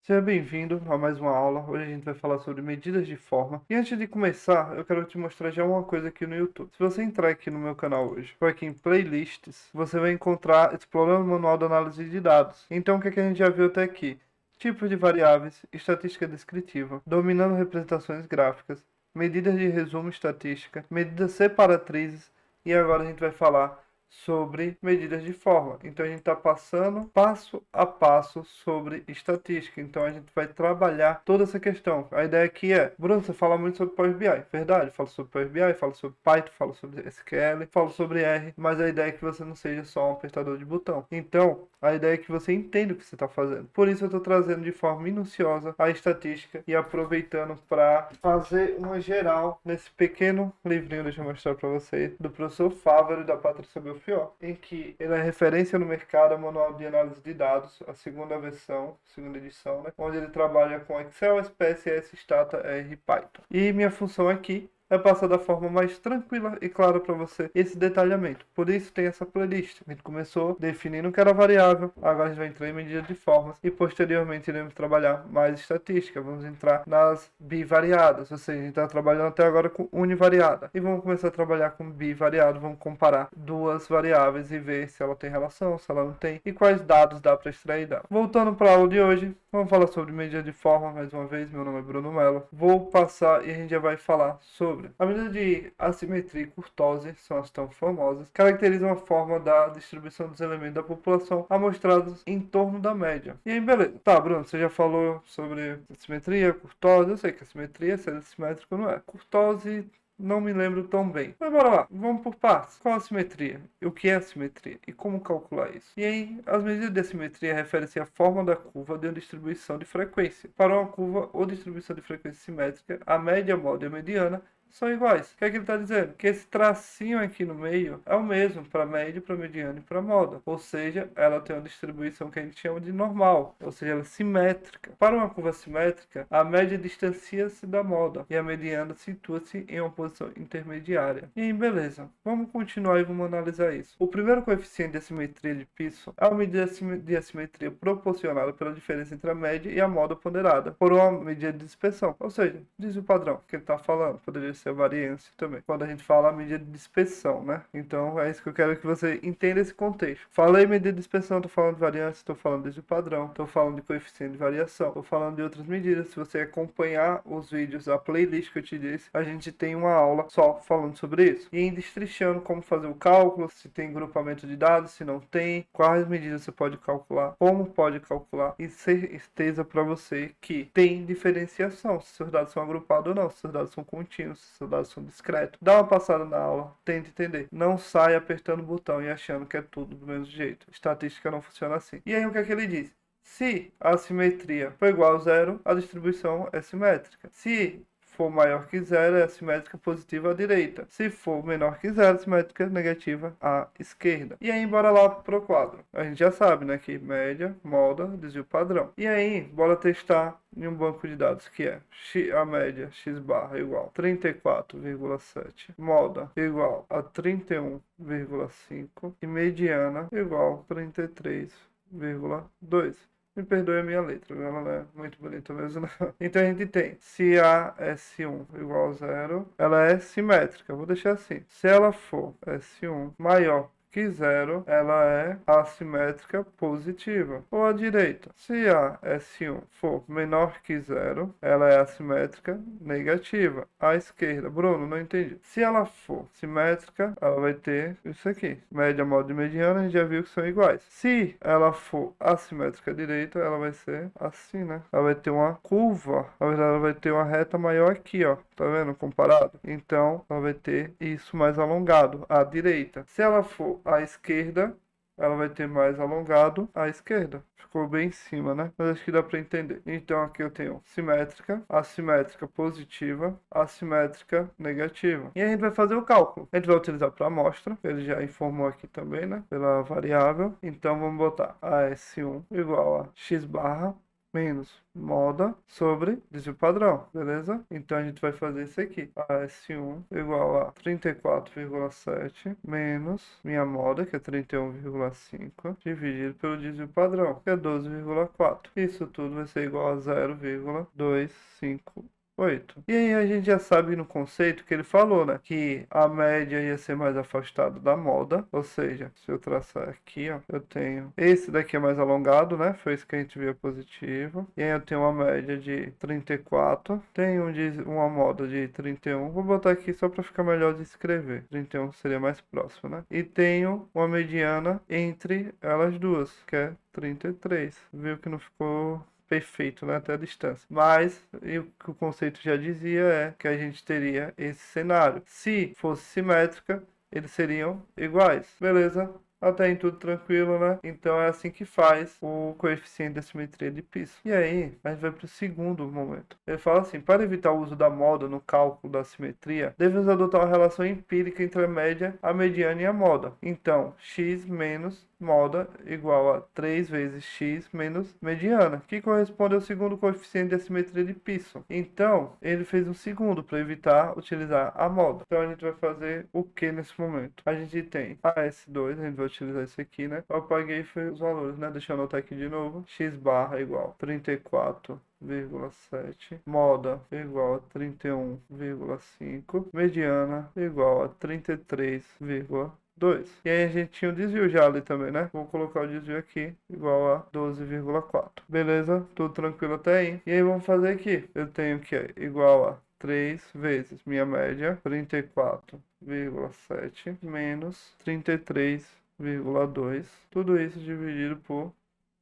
Seja bem-vindo a mais uma aula. Hoje a gente vai falar sobre medidas de forma. E antes de começar, eu quero te mostrar já uma coisa aqui no YouTube. Se você entrar aqui no meu canal hoje, for aqui em Playlists, você vai encontrar Explorando o Manual de Análise de Dados. Então, o que é que a gente já viu até aqui? Tipos de variáveis, estatística descritiva, dominando representações gráficas, medidas de resumo estatística, medidas separatrizes, e agora a gente vai falar sobre medidas de forma. Então a gente está passando passo a passo sobre estatística. Então a gente vai trabalhar toda essa questão. A ideia aqui é, Bruno, você fala muito sobre Power BI, verdade? Fala sobre Power BI, fala sobre Python, fala sobre SQL, fala sobre R, mas a ideia é que você não seja só um apertador de botão. Então a ideia é que você entenda o que você está fazendo. Por isso eu estou trazendo de forma minuciosa a estatística e aproveitando para fazer uma geral nesse pequeno livrinho, deixa eu mostrar para vocês, do professor Fávaro e da Patrícia Belfior, em que ele é referência no mercado, manual de análise de dados, a segunda versão, segunda edição, né? Onde ele trabalha com Excel, SPSS, Stata, R e Python. E minha função aqui é passar da forma mais tranquila e clara para você esse detalhamento. Por isso tem essa playlist. A gente começou definindo o que era variável, agora a gente vai entrar em medidas de formas e posteriormente iremos trabalhar mais estatística. Vamos entrar nas bivariadas, ou seja, a gente está trabalhando até agora com univariada. E vamos começar a trabalhar com bivariado, vamos comparar duas variáveis e ver se ela tem relação, se ela não tem e quais dados dá para extrair dela. Voltando para a aula de hoje, vamos falar sobre medida de forma mais uma vez. Meu nome é Bruno Mello. Vou passar e a gente já vai falar sobre a medida de assimetria e curtose, são as tão famosas, caracterizam a forma da distribuição dos elementos da população amostrados em torno da média. E aí, beleza. Tá, Bruno, você já falou sobre assimetria, curtose. Eu sei que assimetria, se é simétrico, não é. Curtose, não me lembro tão bem. Mas bora lá, vamos por partes. Qual a simetria? O que é a simetria? E como calcular isso? E aí, as medidas de simetria referem-se à forma da curva de uma distribuição de frequência. Para uma curva ou distribuição de frequência simétrica, a média, a moda e a mediana são iguais. O que é que ele está dizendo? Que esse tracinho aqui no meio é o mesmo para média, para mediana e para moda. Ou seja, ela tem uma distribuição que a gente chama de normal. Ou seja, ela é simétrica. Para uma curva simétrica, a média distancia-se da moda e a mediana situa-se em uma posição intermediária. E aí, beleza. Vamos continuar e vamos analisar isso. O primeiro coeficiente de assimetria de Pearson é uma medida de assimetria proporcionada pela diferença entre a média e a moda ponderada por uma medida de dispersão. Ou seja, diz o padrão que ele está falando. Poderia ser a variância também, quando a gente fala a medida de dispersão, né? Então é isso que eu quero que você entenda esse contexto. Falei medida de dispersão, estou falando de variância, estou falando desde o padrão, estou falando de coeficiente de variação, estou falando de outras medidas. Se você acompanhar os vídeos, a playlist que eu te disse, a gente tem uma aula só falando sobre isso. E ainda destrinchando como fazer o cálculo, se tem grupamento de dados, se não tem, quais medidas você pode calcular, como pode calcular, e certeza para você que tem diferenciação, se seus dados são agrupados ou não, se seus dados são contínuos, seus dados são discretos. Dá uma passada na aula, tente entender. Não sai apertando o botão e achando que é tudo do mesmo jeito. Estatística não funciona assim. E aí o que é que ele diz? Se a simetria for igual a zero, a distribuição é simétrica. Se for maior que zero, é simétrica positiva à direita. Se for menor que zero, simétrica negativa à esquerda. E aí, bora lá pro quadro. A gente já sabe, né, que média, moda, desvio padrão. E aí, bora testar em um banco de dados que é a média x barra igual a 34,7, moda igual a 31,5 e mediana igual a 33,2. Me perdoe a minha letra, ela não é muito bonita mesmo, não. Então a gente tem, se a S1 igual a zero, ela é simétrica. Vou deixar assim. Se ela for S1 maior que zero, ela é assimétrica positiva. Ou à direita, se a S1 for menor que zero, ela é assimétrica negativa. À esquerda, Bruno, não entendi. Se ela for simétrica, ela vai ter isso aqui. Média, moda e mediana, a gente já viu que são iguais. Se ela for assimétrica à direita, ela vai ser assim, né? Ela vai ter uma curva. Na verdade, ela vai ter uma reta maior aqui, ó. Tá vendo? Comparado. Então, ela vai ter isso mais alongado à direita. Se ela for à esquerda, ela vai ter mais alongado à esquerda. Ficou bem em cima, né? Mas acho que dá para entender. Então aqui eu tenho simétrica, assimétrica positiva, assimétrica negativa. E a gente vai fazer o cálculo. A gente vai utilizar para amostra. Ele já informou aqui também, né? Pela variável. Então vamos botar a S1 igual a x barra menos moda sobre desvio padrão, beleza? Então a gente vai fazer isso aqui. AS1 igual a 34,7 menos minha moda, que é 31,5, dividido pelo desvio padrão, que é 12,4. Isso tudo vai ser igual a 0,258. E aí a gente já sabe no conceito que ele falou, né? Que a média ia ser mais afastada da moda. Ou seja, se eu traçar aqui, ó, eu tenho... Esse daqui é mais alongado, né? Foi isso que a gente viu positivo. E aí eu tenho uma média de 34. Tenho uma moda de 31. Vou botar aqui só para ficar melhor de escrever. 31 seria mais próximo, né? E tenho uma mediana entre elas duas, que é 33. Viu que não ficou perfeito, né, até a distância. Mas o que o conceito já dizia é que a gente teria esse cenário. Se fosse simétrica, eles seriam iguais. Beleza? Até aí tudo tranquilo, né? Então é assim que faz o coeficiente da simetria de piso. E aí, a gente vai para o segundo momento. Ele fala assim: para evitar o uso da moda no cálculo da simetria, devemos adotar uma relação empírica entre a média, a mediana e a moda. Então, x menos moda igual a 3 vezes x menos mediana, que corresponde ao segundo coeficiente da simetria de Pearson. Então, ele fez um segundo para evitar utilizar a moda. Então, a gente vai fazer o que nesse momento? A gente tem AS2, a gente vai utilizar isso aqui, né? Eu apaguei os valores, né? Deixa eu anotar aqui de novo. X barra igual 34,7, moda igual a 31,5, mediana igual a 33,2. E aí a gente tinha o desvio já ali também, né? Vou colocar o desvio aqui, igual a 12,4. Beleza? Tudo tranquilo até aí. E aí vamos fazer aqui. Eu tenho que é igual a 3 vezes minha média, 34,7 menos 33,2. Tudo isso dividido por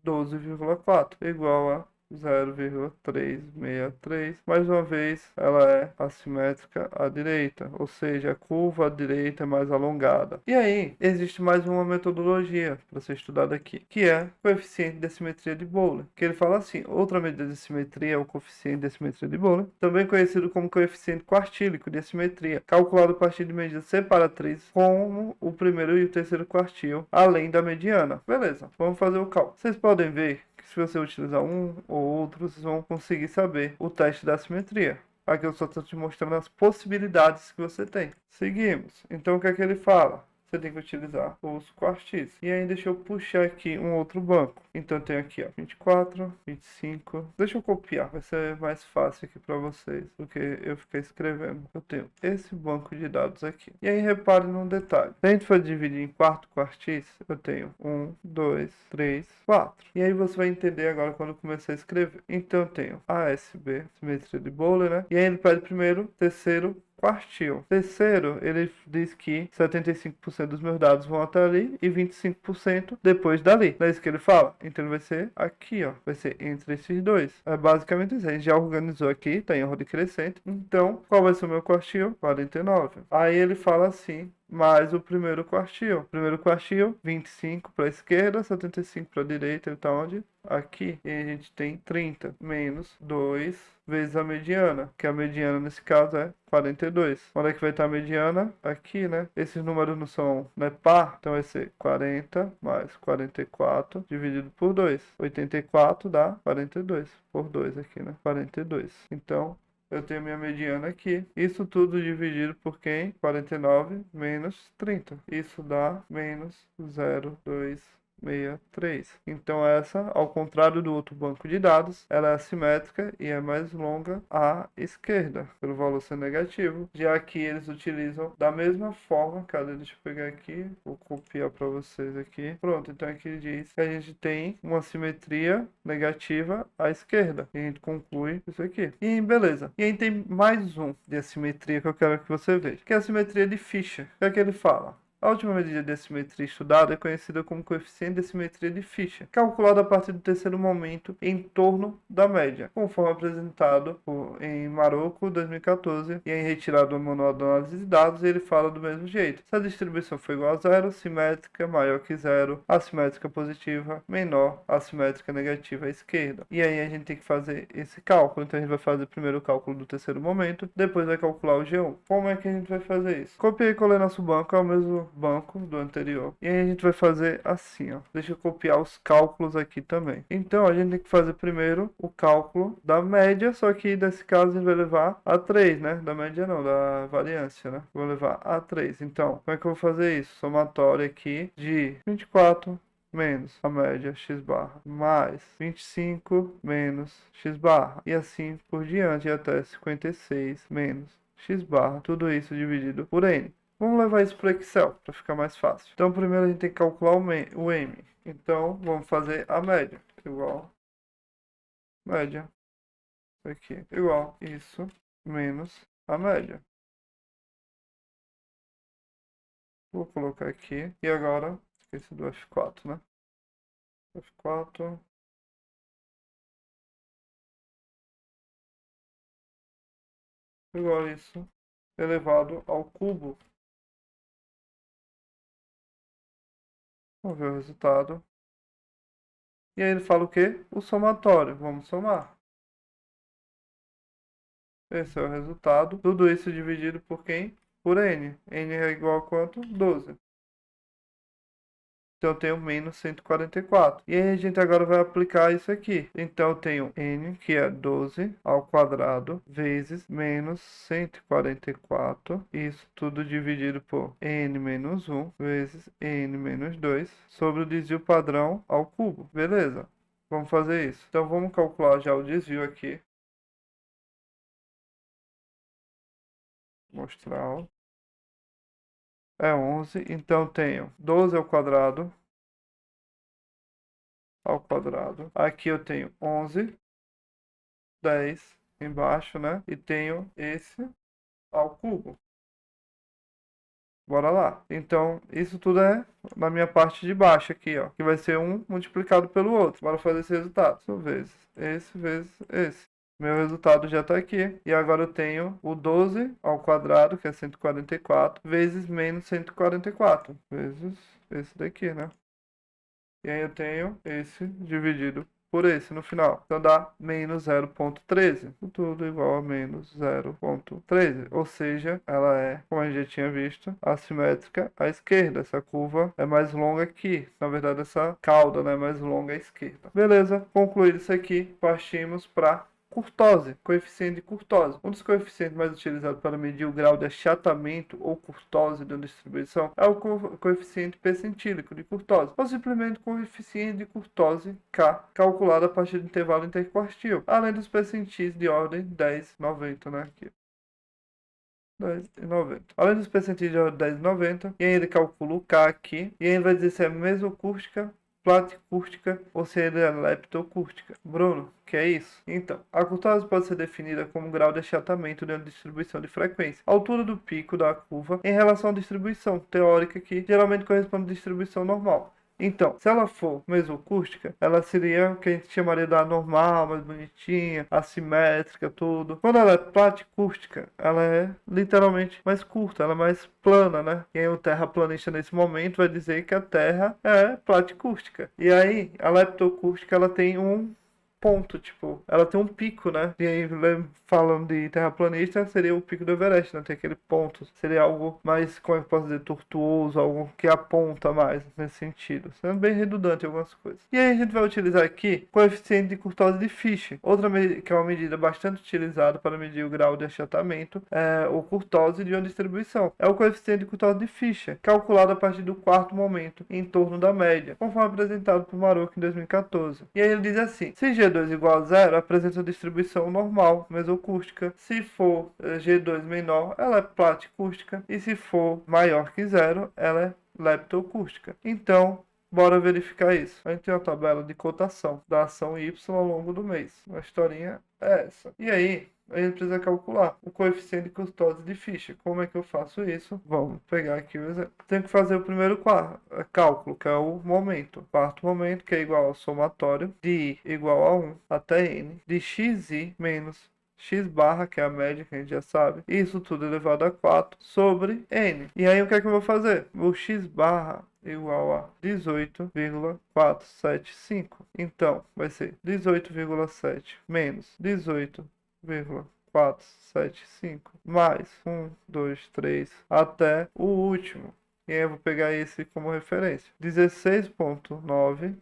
12,4 igual a 0,363. Mais uma vez, ela é assimétrica à direita, ou seja, a curva à direita é mais alongada. E aí, existe mais uma metodologia para ser estudada aqui, que é o coeficiente de simetria de Bowler, que ele fala assim: outra medida de simetria é o coeficiente de simetria de Bowler, também conhecido como coeficiente quartílico de simetria, calculado a partir de medidas separatrizes como o primeiro e o terceiro quartil, além da mediana. Beleza, vamos fazer o cálculo. Vocês podem ver que se você utilizar um ou outro, vocês vão conseguir saber o teste da simetria. Aqui eu só estou te mostrando as possibilidades que você tem. Seguimos. Então o que é que ele fala? Você tem que utilizar os quartis. E aí deixa eu puxar aqui um outro banco. Então eu tenho aqui, ó, 24, 25. Deixa eu copiar, vai ser mais fácil aqui para vocês do que eu ficar escrevendo. Eu tenho esse banco de dados aqui. E aí repare num detalhe. Se a gente for dividir em 4 quartis, eu tenho 1, 2, 3, 4. E aí você vai entender agora quando eu começar a escrever. Então eu tenho ASB, simetria de Bowler, né? E aí ele pede primeiro, terceiro, quartil. Terceiro, ele diz que 75% dos meus dados vão até ali e 25% depois dali. Não é isso que ele fala? Então vai ser aqui, ó. Vai ser entre esses dois. É basicamente isso. A gente já organizou aqui, tá em ordem crescente. Então, qual vai ser o meu quartil? 49. Aí ele fala assim: mais o primeiro quartil. Primeiro quartil, 25 para a esquerda, 75 para a direita. Ele tá onde? Aqui. E a gente tem 30 menos 2 vezes a mediana, que a mediana nesse caso é 42. Onde é que vai estar a mediana? Aqui, né? Esses números não são, né, par, então vai ser 40 mais 44 dividido por 2. 84 dá 42 por 2 aqui, né? 42. Então, eu tenho minha mediana aqui. Isso tudo dividido por quem? 49 menos 30. Isso dá menos 0,263. Então essa, ao contrário do outro banco de dados, ela é assimétrica e é mais longa à esquerda, pelo valor ser negativo. Já que eles utilizam da mesma forma, cadê? Deixa eu pegar aqui, vou copiar para vocês aqui. Pronto, então aqui diz que a gente tem uma simetria negativa à esquerda. E a gente conclui isso aqui. E beleza. E aí tem mais um de assimetria que eu quero que você veja, que é a simetria de Fischer. O que é que ele fala? A última medida de assimetria estudada é conhecida como coeficiente de assimetria de Fischer, calculada a partir do terceiro momento em torno da média, conforme apresentado em Marocco 2014 e em retirado do Manual de Análise de Dados. Ele fala do mesmo jeito: se a distribuição for igual a zero, simétrica maior que zero, assimétrica positiva menor, assimétrica negativa à esquerda. E aí a gente tem que fazer esse cálculo. Então a gente vai fazer primeiro o cálculo do terceiro momento, depois vai calcular o G1. Como é que a gente vai fazer isso? Copiei e colei nosso banco, é o mesmo banco do anterior. E aí a gente vai fazer assim, ó. Deixa eu copiar os cálculos aqui também. Então a gente tem que fazer primeiro o cálculo da média, só que nesse caso a gente vai levar a 3, né? Da média não, da variância, né? Vou levar a 3. Então, como é que eu vou fazer isso? Somatório aqui de 24 menos a média x barra, mais 25 menos x barra, e assim por diante até 56 menos x barra, tudo isso dividido por n. Vamos levar isso para o Excel para ficar mais fácil. Então primeiro a gente tem que calcular o m. Então vamos fazer a média, igual média, aqui, igual isso, menos a média. Vou colocar aqui, e agora, esqueci do F4, né? F4, igual a isso, elevado ao cubo. Vamos ver o resultado. E aí ele fala o quê? O somatório. Vamos somar. Esse é o resultado. Tudo isso dividido por quem? Por n. N é igual a quanto? 12. Então eu tenho menos 144. E aí a gente agora vai aplicar isso aqui. Então eu tenho n, que é 12 ao quadrado, vezes menos 144. Isso tudo dividido por n menos 1, vezes n menos 2, sobre o desvio padrão ao cubo. Beleza? Vamos fazer isso. Então vamos calcular já o desvio aqui. Mostrar. Ó. É 11. Então tenho 12 ao quadrado. Aqui eu tenho 11, 10 embaixo, né? E tenho esse ao cubo. Bora lá. Então, isso tudo é na minha parte de baixo aqui, ó. Que vai ser um multiplicado pelo outro. Bora fazer esse resultado. Isso vezes esse. Meu resultado já está aqui. E agora eu tenho o 12 ao quadrado, que é 144, vezes menos 144. Vezes esse daqui, né? E aí eu tenho esse dividido por esse no final. Então dá menos 0,13. Tudo igual a menos 0,13. Ou seja, ela é, como a gente já tinha visto, assimétrica à esquerda. Essa curva é mais longa aqui. Na verdade, essa cauda, né, é mais longa à esquerda. Beleza, concluído isso aqui, partimos para curtose, coeficiente de curtose. Um dos coeficientes mais utilizados para medir o grau de achatamento ou curtose de uma distribuição é o coeficiente percentílico de curtose, ou simplesmente coeficiente de curtose K, calculado a partir do intervalo interquartil, além dos percentis de ordem 10, 90, né? Aqui. 10,90. Além dos percentis de ordem 10,90, e aí ele calcula o K aqui, e aí ele vai dizer se é mesocústica, platicústica ou se ele é leptocústica. Bruno, que é isso? Então, a curtose pode ser definida como grau de achatamento de uma distribuição de frequência, a altura do pico da curva em relação à distribuição teórica que geralmente corresponde à distribuição normal. Então, se ela for mesocústica, ela seria o que a gente chamaria da normal, mais bonitinha, assimétrica, tudo. Quando ela é platicústica, ela é literalmente mais curta, ela é mais plana, né? E aí o terraplanista nesse momento vai dizer que a Terra é platicústica. E aí, a leptocústica, ela tem um ponto, tipo, ela tem um pico, né? E aí, falando de terraplanista, seria o pico do Everest, né? Tem aquele ponto. Seria algo mais, como é que eu posso dizer, tortuoso, algo que aponta mais nesse sentido. Sendo bem redundante em algumas coisas. E aí a gente vai utilizar aqui coeficiente de curtose de Fischer. Outra que é uma medida bastante utilizada para medir o grau de achatamento é o curtose de uma distribuição. É o coeficiente de curtose de Fischer, calculado a partir do quarto momento, em torno da média, conforme apresentado por Maroc em 2014. E aí ele diz assim, se G2 igual a zero, apresenta distribuição normal, mesocústica. Se for G2 menor, ela é platicústica. E se for maior que zero, ela é leptocústica. Então, bora verificar isso. A gente tem uma tabela de cotação da ação Y ao longo do mês. A historinha é essa. E aí, a gente precisa calcular o coeficiente de curtose de Fischer. Como é que eu faço isso? Vamos pegar aqui o exemplo. Tenho que fazer o primeiro cálculo, que é o momento. Quarto momento, que é igual ao somatório de I igual a 1 até N de xi menos x barra, que é a média que a gente já sabe, isso tudo elevado a 4 sobre n. E aí o que é que eu vou fazer? O x barra igual a 18,475. Então, vai ser 18,7 menos 18,475 mais 1, 2, 3 até o último, E aí eu vou pegar esse como referência. 16,9,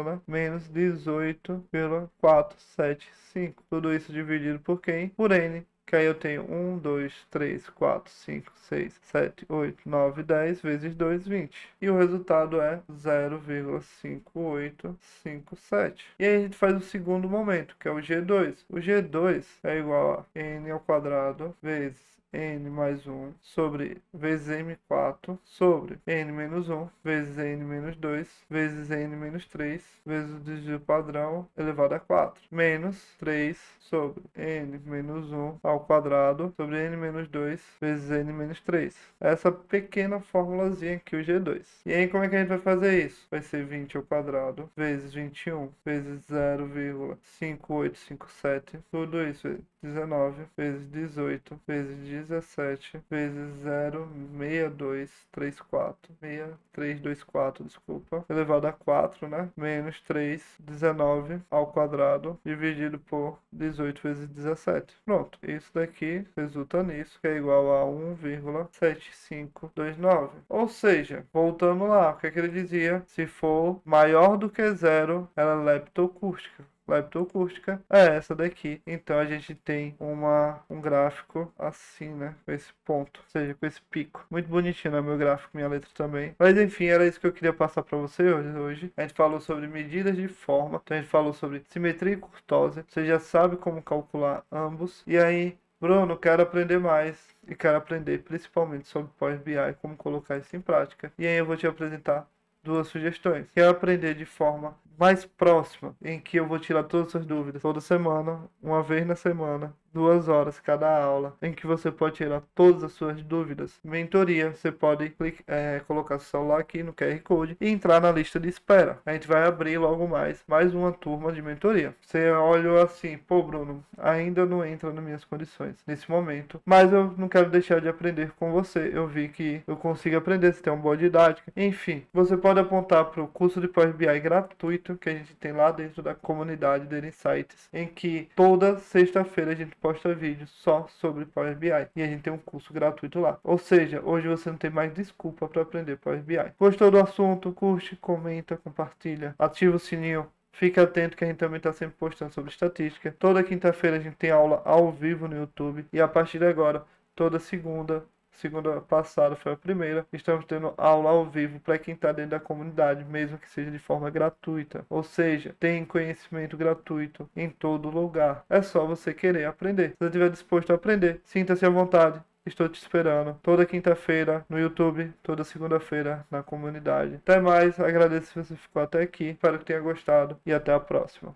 né? Menos 18,475. Tudo isso dividido por quem? Por N. Que aí eu tenho 1, 2, 3, 4, 5, 6, 7, 8, 9, 10 vezes 2, 20. E o resultado é 0,5857. E aí a gente faz o segundo momento, que é o G2. O G2 é igual a n ao quadrado vezes n mais 1 sobre vezes m4 sobre n menos 1 vezes n menos 2 vezes n menos 3 vezes o desvio padrão elevado a 4 menos 3 sobre n menos 1 ao quadrado sobre n menos 2 vezes n menos 3. Essa pequena formulazinha aqui, o G2. E aí como é que a gente vai fazer isso? Vai ser 20 ao quadrado vezes 21 vezes 0,5857. Tudo isso é 19 vezes 18 vezes 17 vezes 0,6234, desculpa, elevado a 4, né? Menos 3, 19 ao quadrado dividido por 18 vezes 17. Pronto, isso daqui resulta nisso, que é igual a 1,7529. Ou seja, voltando lá, o que é que ele dizia? Se for maior do que zero, ela é leptocústica. Leptocústica é essa daqui. Então a gente tem um gráfico assim, né? Com esse ponto, ou seja, com esse pico. Muito bonitinho, né? Meu gráfico, minha letra também. Mas enfim, era isso que eu queria passar para você hoje. A gente falou sobre medidas de forma, então a gente falou sobre simetria e curtose. Você já sabe como calcular ambos. E aí, Bruno, quero aprender mais. E quero aprender principalmente sobre Power BI, como colocar isso em prática. E aí eu vou te apresentar duas sugestões. Quero aprender de forma mais próxima, em que eu vou tirar todas as suas dúvidas toda semana, uma vez na semana, 2 horas cada aula, em que você pode tirar todas as suas dúvidas. Mentoria, você pode colocar seu celular aqui no QR Code e entrar na lista de espera. A gente vai abrir logo mais uma turma de mentoria. Você olha assim, pô, Bruno, ainda não entra nas minhas condições nesse momento, mas eu não quero deixar de aprender com você. Eu vi que eu consigo aprender, você tem uma boa didática. Enfim, você pode apontar para o curso de Power BI gratuito que a gente tem lá dentro da comunidade Data Insights, em que toda sexta-feira a gente posta vídeos só sobre Power BI e a gente tem um curso gratuito lá. Ou seja, hoje você não tem mais desculpa para aprender Power BI. Gostou do assunto? Curte, comenta, compartilha, ativa o sininho. Fique atento que a gente também está sempre postando sobre estatística. Toda quinta-feira a gente tem aula ao vivo no YouTube e a partir de agora, toda segunda passada foi a primeira. Estamos tendo aula ao vivo para quem está dentro da comunidade, mesmo que seja de forma gratuita. Ou seja, tem conhecimento gratuito em todo lugar. É só você querer aprender. Se você estiver disposto a aprender, sinta-se à vontade. Estou te esperando toda quinta-feira no YouTube, toda segunda-feira na comunidade. Até mais, agradeço se você ficou até aqui. Espero que tenha gostado e até a próxima.